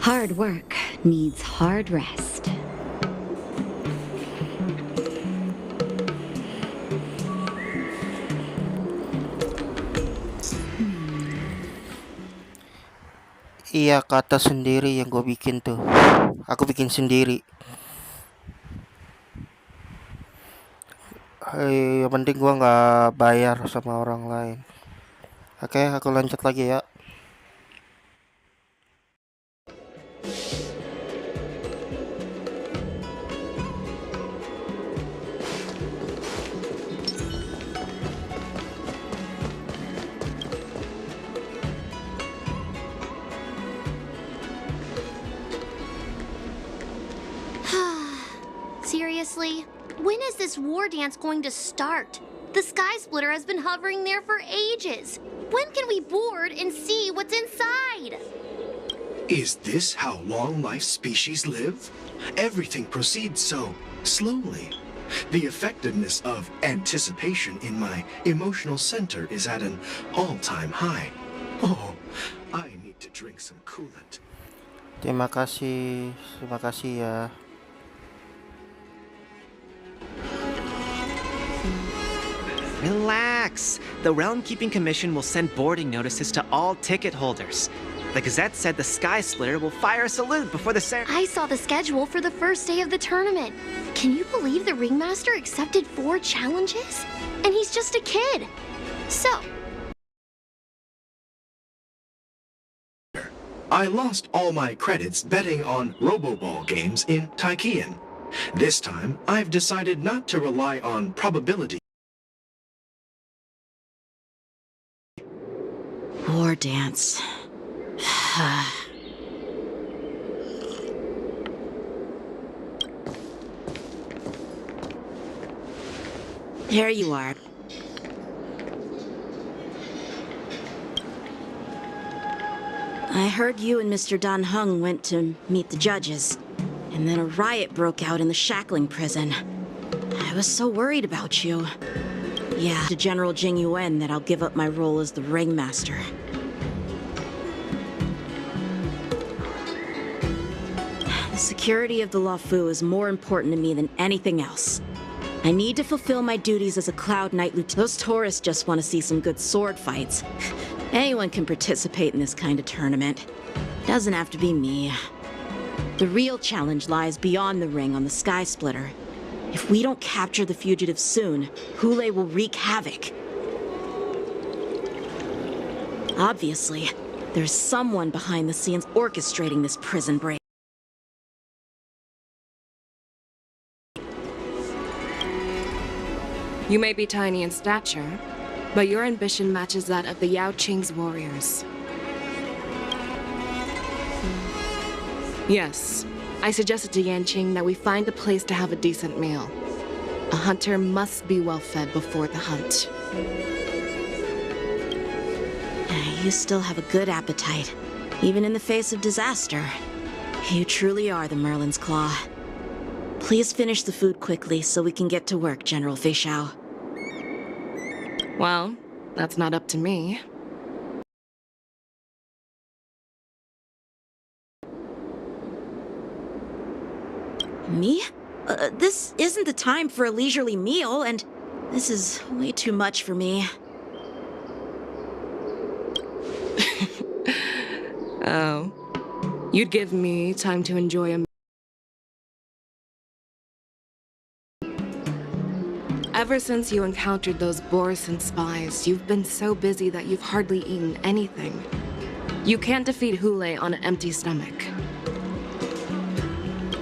Hard work needs hard rest. Iya, kata sendiri yang gue bikin tuh. Aku bikin sendiri. Yang penting gue nggak bayar sama orang lain. Oke, aku lanjut lagi ya. Seriously? When is this war dance going to start? The Sky Splitter has been hovering there for ages. When can we board and see what's inside? Is this how long life species live? Everything proceeds so slowly. The effectiveness of anticipation in my emotional center is at an all-time high. Oh, I need to drink some coolant. Terima kasih ya. Relax. The Realm Keeping Commission will send boarding notices to all ticket holders. The Gazette said the Sky Splitter will fire a salute before the ceremony. I saw the schedule for the first day of the tournament. Can you believe the ringmaster accepted 4 challenges? And he's just a kid. So, I lost all my credits betting on Roboball games in Taikian. This time, I've decided not to rely on probability. War dance. There you are. I heard you and Mr. Dan Heng went to meet the judges, and then a riot broke out in the shackling prison. I was so worried about you. Yeah, to General Jing Yuan that I'll give up my role as the ringmaster. The security of the Luofu is more important to me than anything else. I need to fulfill my duties as a Cloud Knight lieutenant. Those tourists just want to see some good sword fights. Anyone can participate in this kind of tournament. Doesn't have to be me. The real challenge lies beyond the ring on the Sky Splitter. If we don't capture the fugitives soon, Hule will wreak havoc. Obviously, there's someone behind the scenes orchestrating this prison break. You may be tiny in stature, but your ambition matches that of the Yao Qing's warriors. Yes, I suggested to Yanqing that we find a place to have a decent meal. A hunter must be well fed before the hunt. You still have a good appetite, even in the face of disaster. You truly are the Merlin's Claw. Please finish the food quickly so we can get to work, General Fei Shao. Well, that's not up to me. Me? This isn't the time for a leisurely meal, and this is way too much for me. Oh. You'd give me time to enjoy a... Ever since you encountered those Borisan spies, you've been so busy that you've hardly eaten anything. You can't defeat Hule on an empty stomach.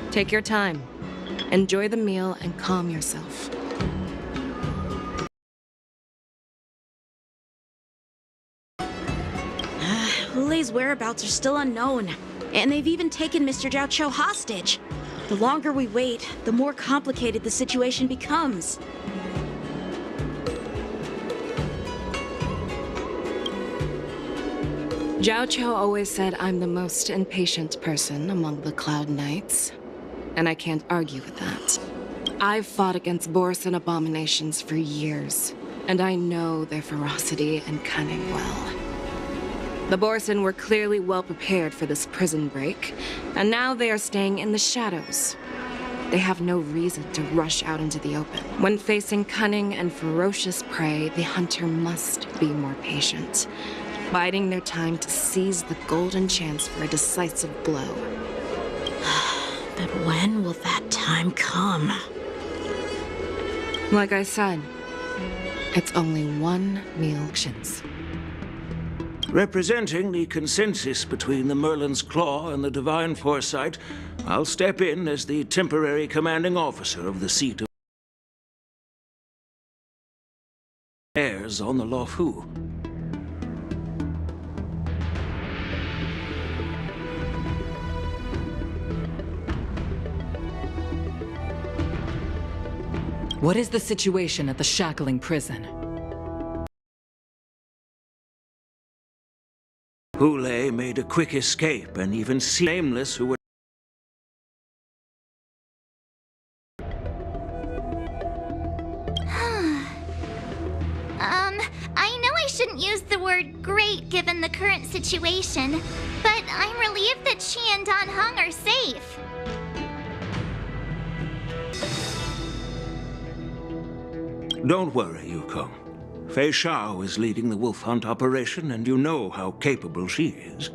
Take your time. Enjoy the meal and calm yourself. Hule's whereabouts are still unknown, and they've even taken Mr. Zhao Cho hostage. The longer we wait, the more complicated the situation becomes. Zhao Cho always said I'm the most impatient person among the Cloud Knights, and I can't argue with that. I've fought against Borisan abominations for years, and I know their ferocity and cunning well. The Borisan were clearly well prepared for this prison break, and now they are staying in the shadows. They have no reason to rush out into the open. When facing cunning and ferocious prey, the hunter must be more patient, biding their time to seize the golden chance for a decisive blow. But when will that time come? Like I said, it's only one meal. Representing the consensus between the Merlin's Claw and the Divine Foresight, I'll step in as the temporary commanding officer of the seat of heirs on the Luofu. What is the situation at the shackling prison? Hule made a quick escape and even nameless who were shouldn't use the word great given the current situation, but I'm relieved that she and Dan Heng are safe. Don't worry, Yukong. Fei Shao is leading the wolf hunt operation, and you know how capable she is.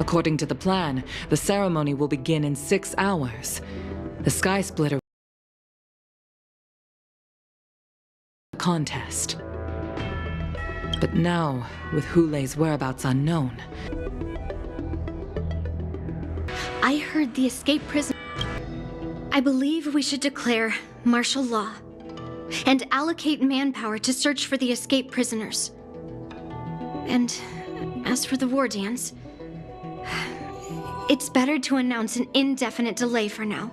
According to the plan, the ceremony will begin in 6 hours. The Sky Splitter contest. But now, with Hulei's whereabouts unknown... I heard the escape prison. I believe we should declare martial law and allocate manpower to search for the escaped prisoners. And as for the war dance, it's better to announce an indefinite delay for now.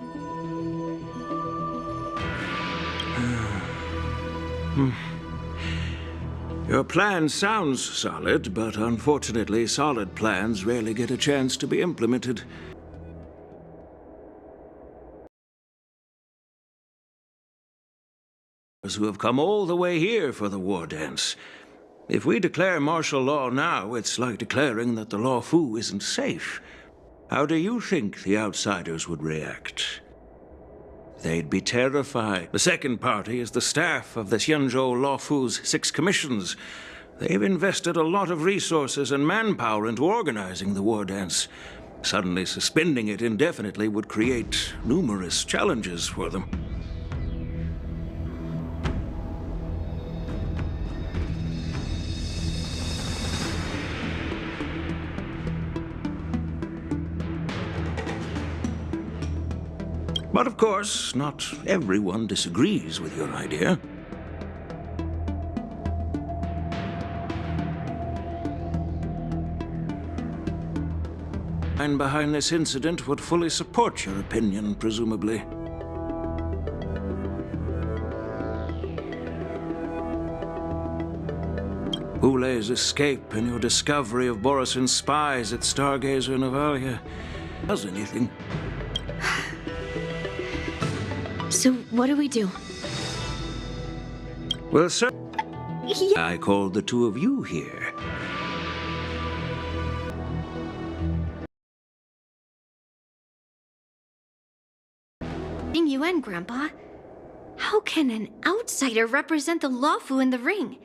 Your plan sounds solid, but unfortunately, solid plans rarely get a chance to be implemented. Who have come all the way here for the war dance. If we declare martial law now, it's like declaring that the Law Fu isn't safe. How do you think the outsiders would react? They'd be terrified. The second party is the staff of the Xianzhou Law Fu's 6 commissions. They've invested a lot of resources and manpower into organizing the war dance. Suddenly suspending it indefinitely would create numerous challenges for them. But of course, not everyone disagrees with your idea. And behind this incident would fully support your opinion, presumably. Hulei's escape and your discovery of Borisin's spies at Stargazer Navalia does anything. So what do we do? Well, sir, I called the two of you here. You and Grandpa, how can an outsider represent the Law Fu in the ring?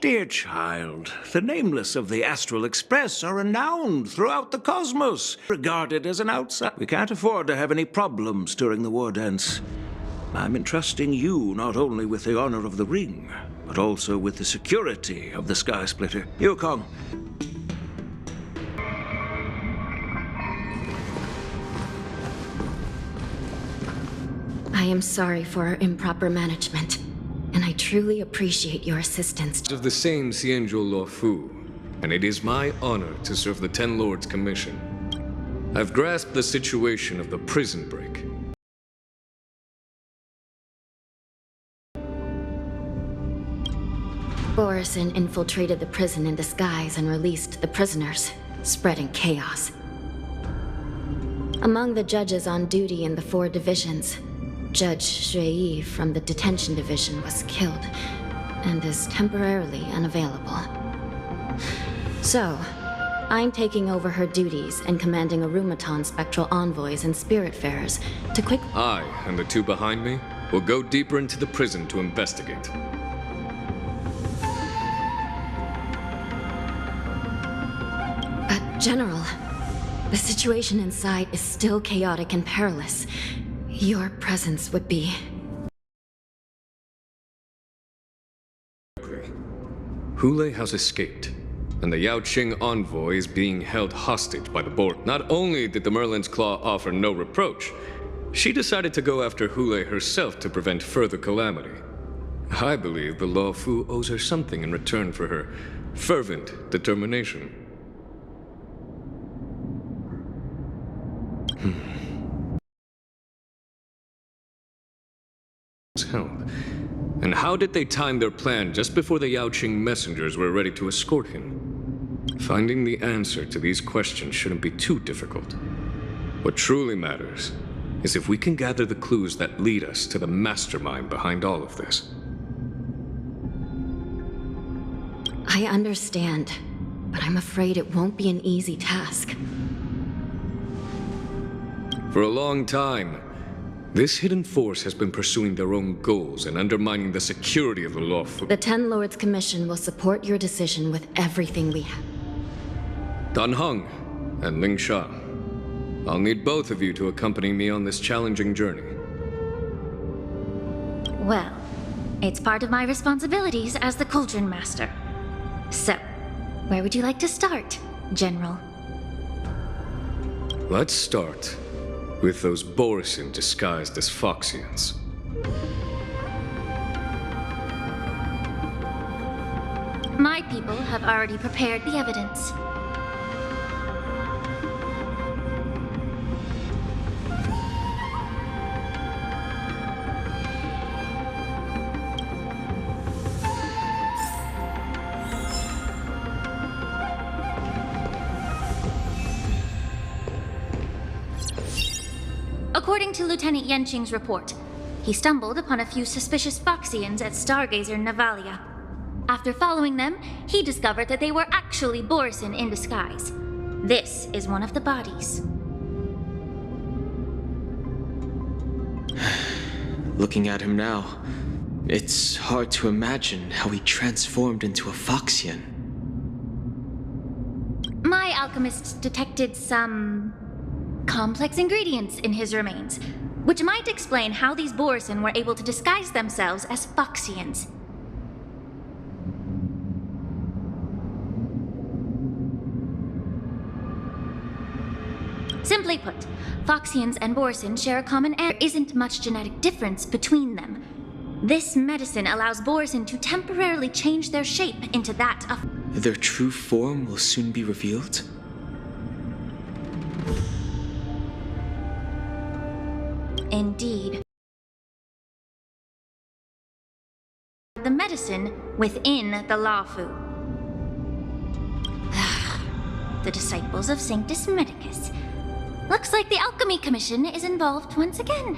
Dear child, the nameless of the Astral Express are renowned throughout the cosmos, regarded as an outsider. We can't afford to have any problems during the war dance. I'm entrusting you not only with the honor of the ring, but also with the security of the Sky Splitter. Yukong. I am sorry for our improper management, and I truly appreciate your assistance. Of the same Xianzhou Law Fu, and it is my honor to serve the Ten Lords' commission. I've grasped the situation of the prison break. Borisin infiltrated the prison in disguise and released the prisoners, spreading chaos. Among the judges on duty in the 4 divisions, Judge Xue from the detention division was killed and is temporarily unavailable. So, I'm taking over her duties and commanding Arumaton spectral envoys and spiritfarers to quick— I and the 2 behind me will go deeper into the prison to investigate. But, General, the situation inside is still chaotic and perilous. Your presence would be— Hule has escaped, and the Yaoqing envoy is being held hostage by the board. Not only did the Merlin's Claw offer no reproach, she decided to go after Hule herself to prevent further calamity. I believe the Law Fu owes her something in return for her fervent determination. Held. And how did they time their plan just before the Yaoqing messengers were ready to escort him? Finding the answer to these questions shouldn't be too difficult. What truly matters is if we can gather the clues that lead us to the mastermind behind all of this. I understand, but I'm afraid it won't be an easy task. For a long time, this hidden force has been pursuing their own goals and undermining the security of the Law Fu. The Ten Lords Commission will support your decision with everything we have. Dan Heng and Ling Sha, I'll need both of you to accompany me on this challenging journey. Well, it's part of my responsibilities as the Cauldron Master. So, where would you like to start, General? Let's start with those Borisin disguised as Foxians. My people have already prepared the evidence. According to Lieutenant Yenqing's report, he stumbled upon a few suspicious Foxians at Stargazer Navalia. After following them, he discovered that they were actually Borisin in disguise. This is one of the bodies. Looking at him now, it's hard to imagine how he transformed into a Foxian. My alchemists detected some complex ingredients in his remains, which might explain how these Borisin were able to disguise themselves as Foxians. Simply put, Foxians and Borisin share a common ancestor. There isn't much genetic difference between them. This medicine allows Borisin to temporarily change their shape into that of... Their true form will soon be revealed? Indeed. The medicine within the Law Fu. The disciples of Sanctus Medicus. Looks like the Alchemy Commission is involved once again.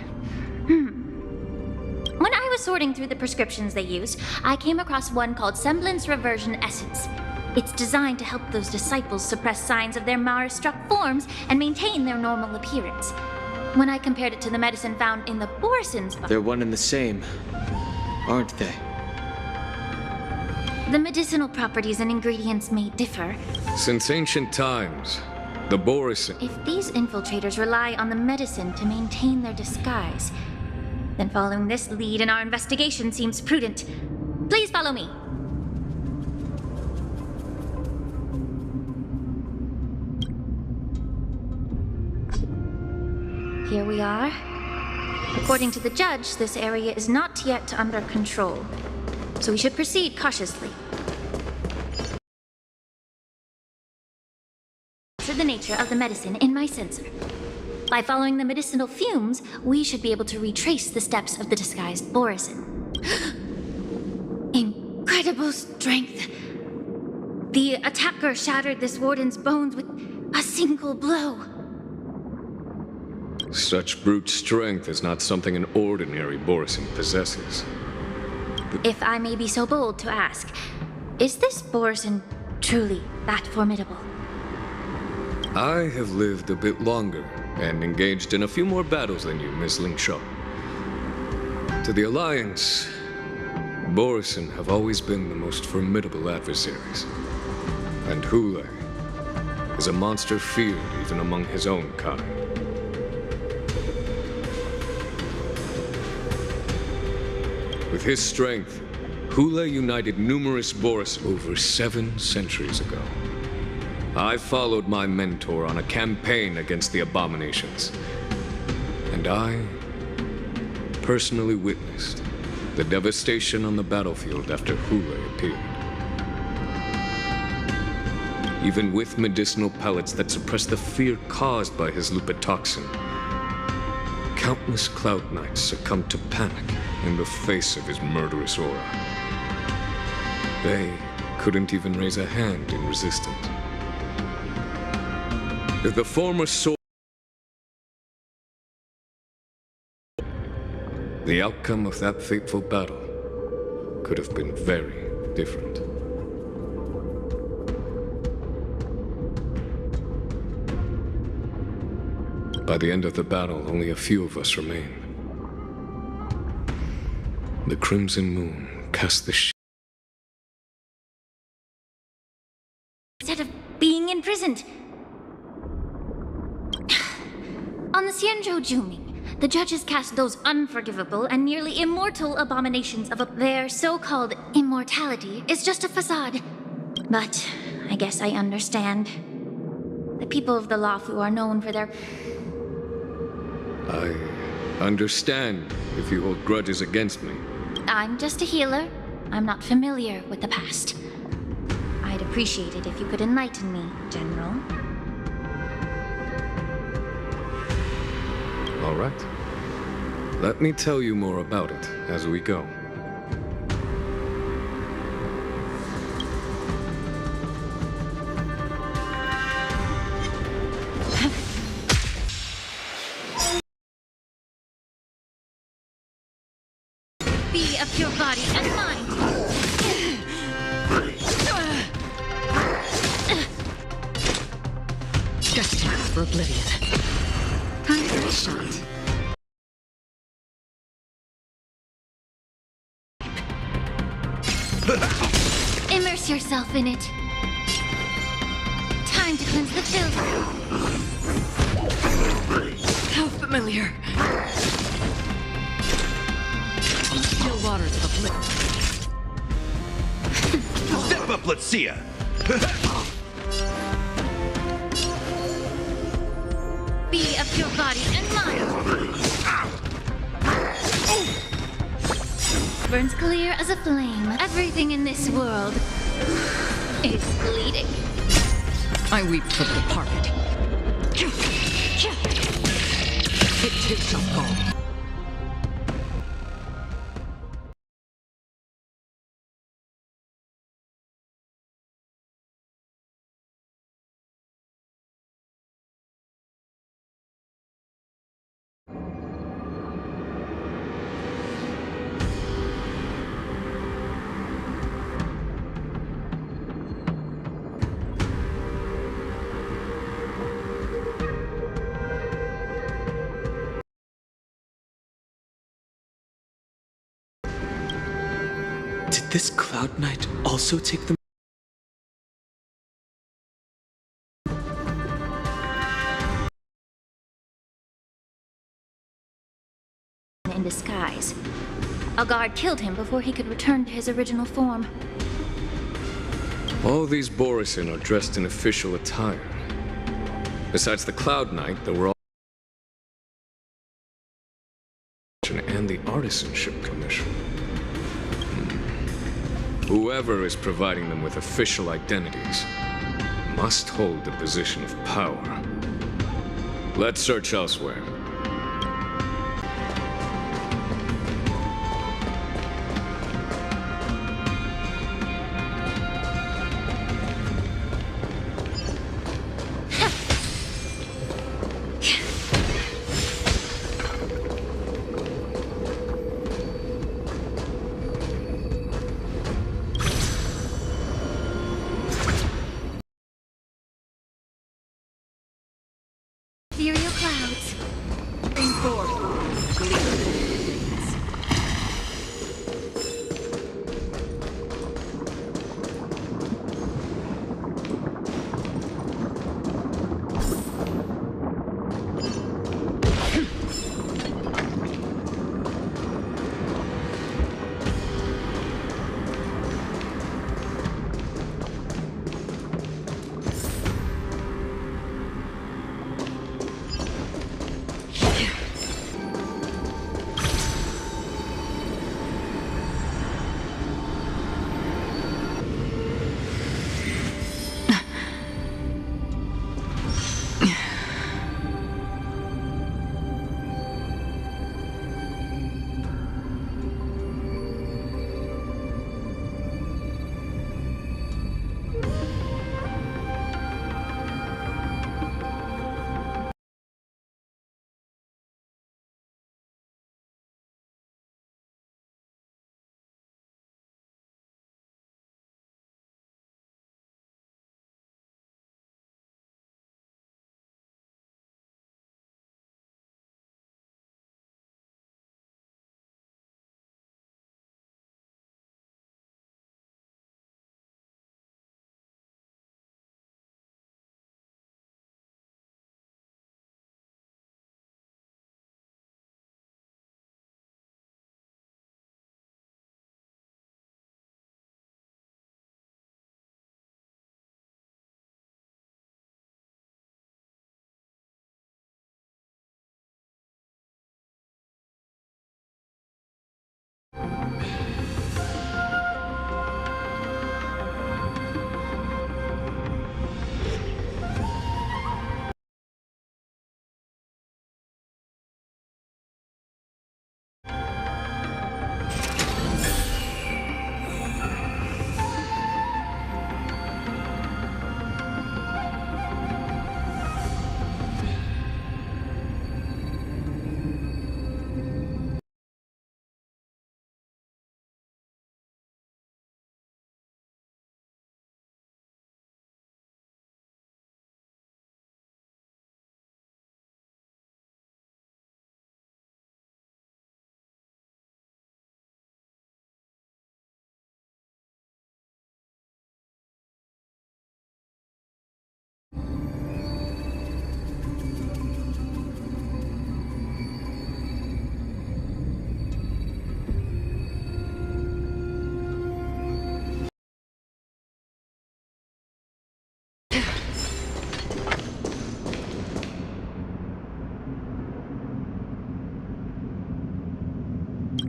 When I was sorting through the prescriptions they used, I came across one called Semblance Reversion Essence. It's designed to help those disciples suppress signs of their Mara-struck forms and maintain their normal appearance. When I compared it to the medicine found in the Borisin's body... They're one and the same, aren't they? The medicinal properties and ingredients may differ. Since ancient times, the Borisin... If these infiltrators rely on the medicine to maintain their disguise, then following this lead in our investigation seems prudent. Please follow me. Here we are. According to the judge, this area is not yet under control, so we should proceed cautiously. The nature of the medicine in my sensor. By following the medicinal fumes, we should be able to retrace the steps of the disguised Borisin. Incredible strength. The attacker shattered this warden's bones with a single blow. Such brute strength is not something an ordinary Borisin possesses. If I may be so bold to ask, is this Borisin truly that formidable? I have lived a bit longer and engaged in a few more battles than you, Miss Ling Sha. To the Alliance, Borisin have always been the most formidable adversaries. And Hule is a monster feared even among his own kind. With his strength, Hule united numerous Boris over 7 centuries ago. I followed my mentor on a campaign against the abominations. And I personally witnessed the devastation on the battlefield after Hule appeared. Even with medicinal pellets that suppress the fear caused by his lupitoxin, countless Cloud Knights succumbed to panic in the face of his murderous aura. They couldn't even raise a hand in resistance. If the former soul, the outcome of that fateful battle could have been very different. By the end of the battle, only a few of us remained. The Crimson Moon cast the Instead of being imprisoned. On the Xianzhou Juming, the judges cast those unforgivable and nearly immortal abominations of their so-called immortality is just a facade. But I guess I understand. The people of the Luofu are known for their... I understand if you hold grudges against me. I'm just a healer. I'm not familiar with the past. I'd appreciate it if you could enlighten me, General. All right. Let me tell you more about it as we go. Be of your body and mind. Just for oblivion. Time for a shot. Immerse yourself in it. Time to cleanse the filth. How familiar. On the still waters of oblivion. Step up, let's see ya! Be of your body and mind. Burns clear as a flame. Everything in this world is bleeding. I weep for the departed. It too shall go. Did this Cloud Knight also take them? In disguise. A guard killed him before he could return to his original form. All these Borisin are dressed in official attire. Besides the Cloud Knight, there were all and the Artisanship Commission. Whoever is providing them with official identities must hold the position of power. Let's search elsewhere. Ethereal clouds. Bring forth.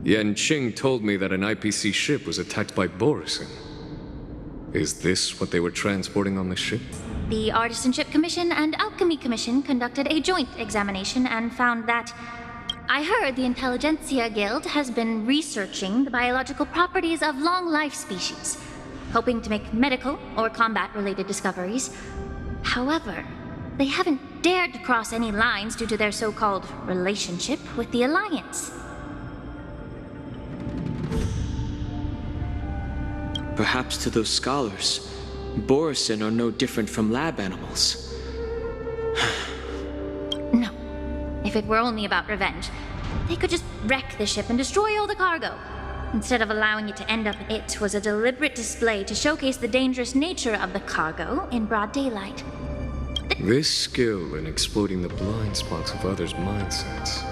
Yan Qing told me that an IPC ship was attacked by Borison. Is this what they were transporting on the ship? The Artisanship Commission and Alchemy Commission conducted a joint examination and found that... I heard the Intelligentsia Guild has been researching the biological properties of long-life species, hoping to make medical or combat-related discoveries. However, they haven't dared to cross any lines due to their so-called relationship with the Alliance. Perhaps to those scholars, Borison are no different from lab animals. No. If it were only about revenge, they could just wreck the ship and destroy all the cargo. Instead of allowing it to end up, it was a deliberate display to showcase the dangerous nature of the cargo in broad daylight. This skill in exploiting the blind spots of others' mindsets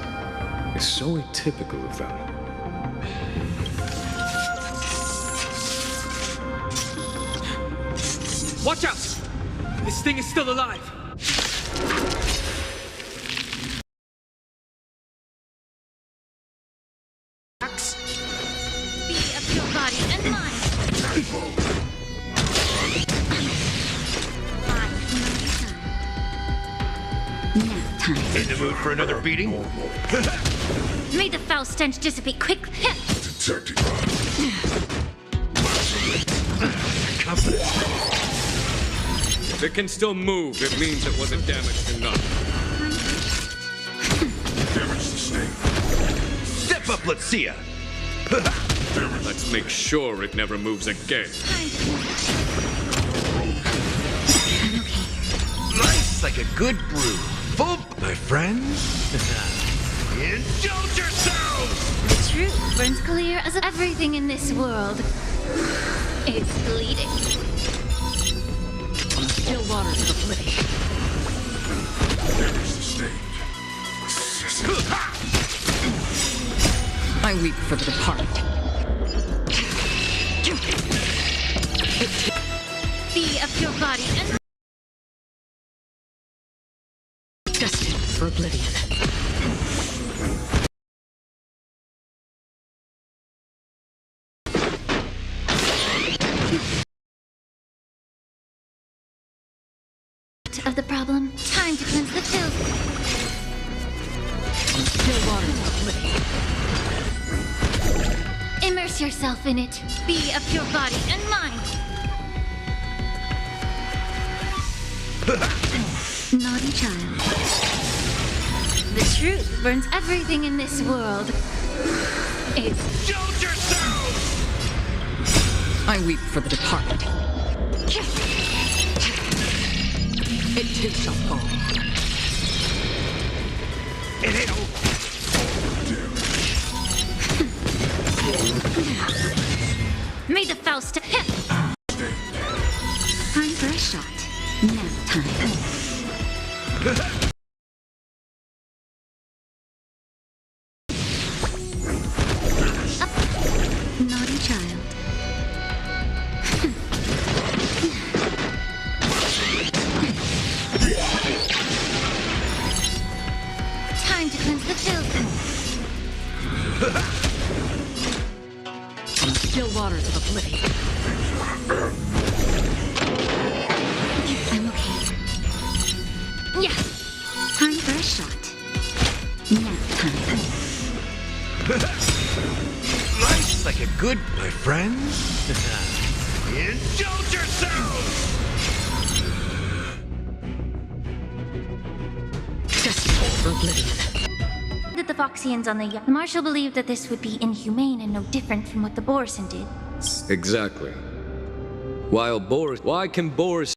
is so atypical of them. Watch out! This thing is still alive! Be of your body and mind! Nap time. In the mood for another beating? May the foul stench dissipate quickly! Detecting. If it can still move, it means it wasn't damaged enough. Damage sustained. Step up, let's see ya! Let's make sure it never moves again. Nice like a good brew. Full, my friends. Indulge yourselves! The truth burns clear as everything in this world. It's bleeding. On the still waters of oblivion. Damage sustained. I weep for the departed. Be of your body and... Destined for oblivion. of the problem. Time to cleanse the filth. On still waters of oblivion. Immerse yourself in it. Be of your body and mind. Naughty child. The truth burns everything in this world. It's... Jolt yourselves! I weep for the departed. It too shall fall. It ain't over. May the Faust... Time for a shot. Nap time. Naughty child. Time to cleanse the filth. On still waters of oblivion. I'm okay. Yeah. Time for a shot. Nap time. Nice like a good, my friends. Indulge yourselves! Destined for oblivion. That the Foxians on the yacht. The Marshal believed that this would be inhumane and no different from what the Borison did. Exactly. Why can Borisians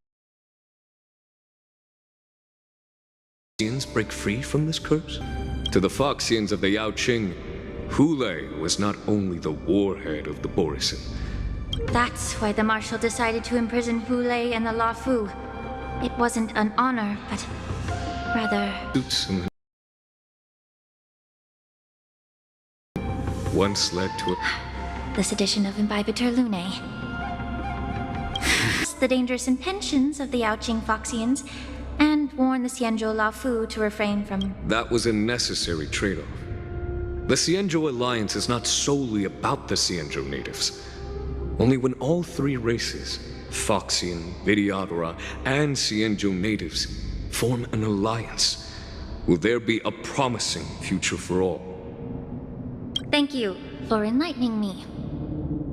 break free from this curse? To the Foxians of the Yao Qing, Hule was not only the warhead of the Borison. That's why the Marshal decided to imprison Hule and the La Fu. It wasn't an honor, but rather... Once led to a... the sedition of Imbibitor Lunae. The dangerous intentions of the Yao Qing Foxians, and warn the Xianzhou La Fu to refrain from... That was a necessary trade-off. The Xianzhou Alliance is not solely about the Xianzhou natives. Only when all three races, Foxian, Videodora, and Xianzhou natives, form an alliance, will there be a promising future for all. Thank you for enlightening me.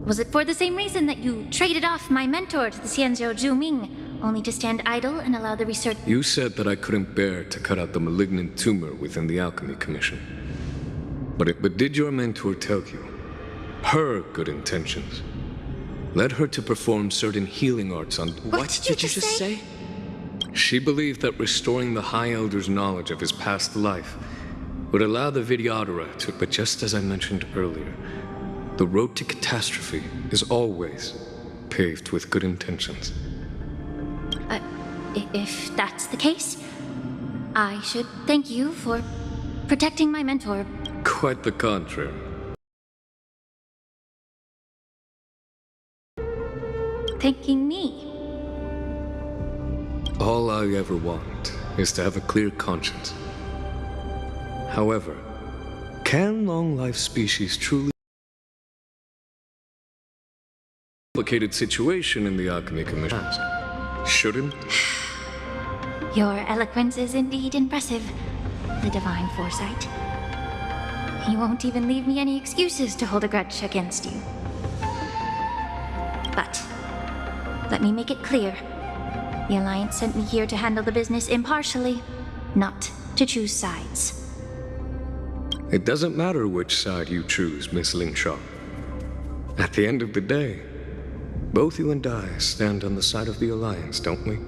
Was it for the same reason that you traded off my mentor to the Xianzhou Zhuming, only to stand idle and allow the research? You said that I couldn't bear to cut out the malignant tumor within the Alchemy Commission. But did your mentor tell you her good intentions led her to perform certain healing arts on... What did you just say? She believed that restoring the High Elder's knowledge of his past life would allow the Videodora to... But just as I mentioned earlier, the road to catastrophe is always paved with good intentions. If that's the case, I should thank you for protecting my mentor. Quite the contrary. Thanking me. All I ever want is to have a clear conscience. However, can long-life species truly... complicated situation in the Alchemy Commission? Shouldn't? Your eloquence is indeed impressive, the divine foresight. You won't even leave me any excuses to hold a grudge against you. But let me make it clear. The Alliance sent me here to handle the business impartially, not to choose sides. It doesn't matter which side you choose, Miss Lingshaw. At the end of the day, both you and I stand on the side of the Alliance, don't we?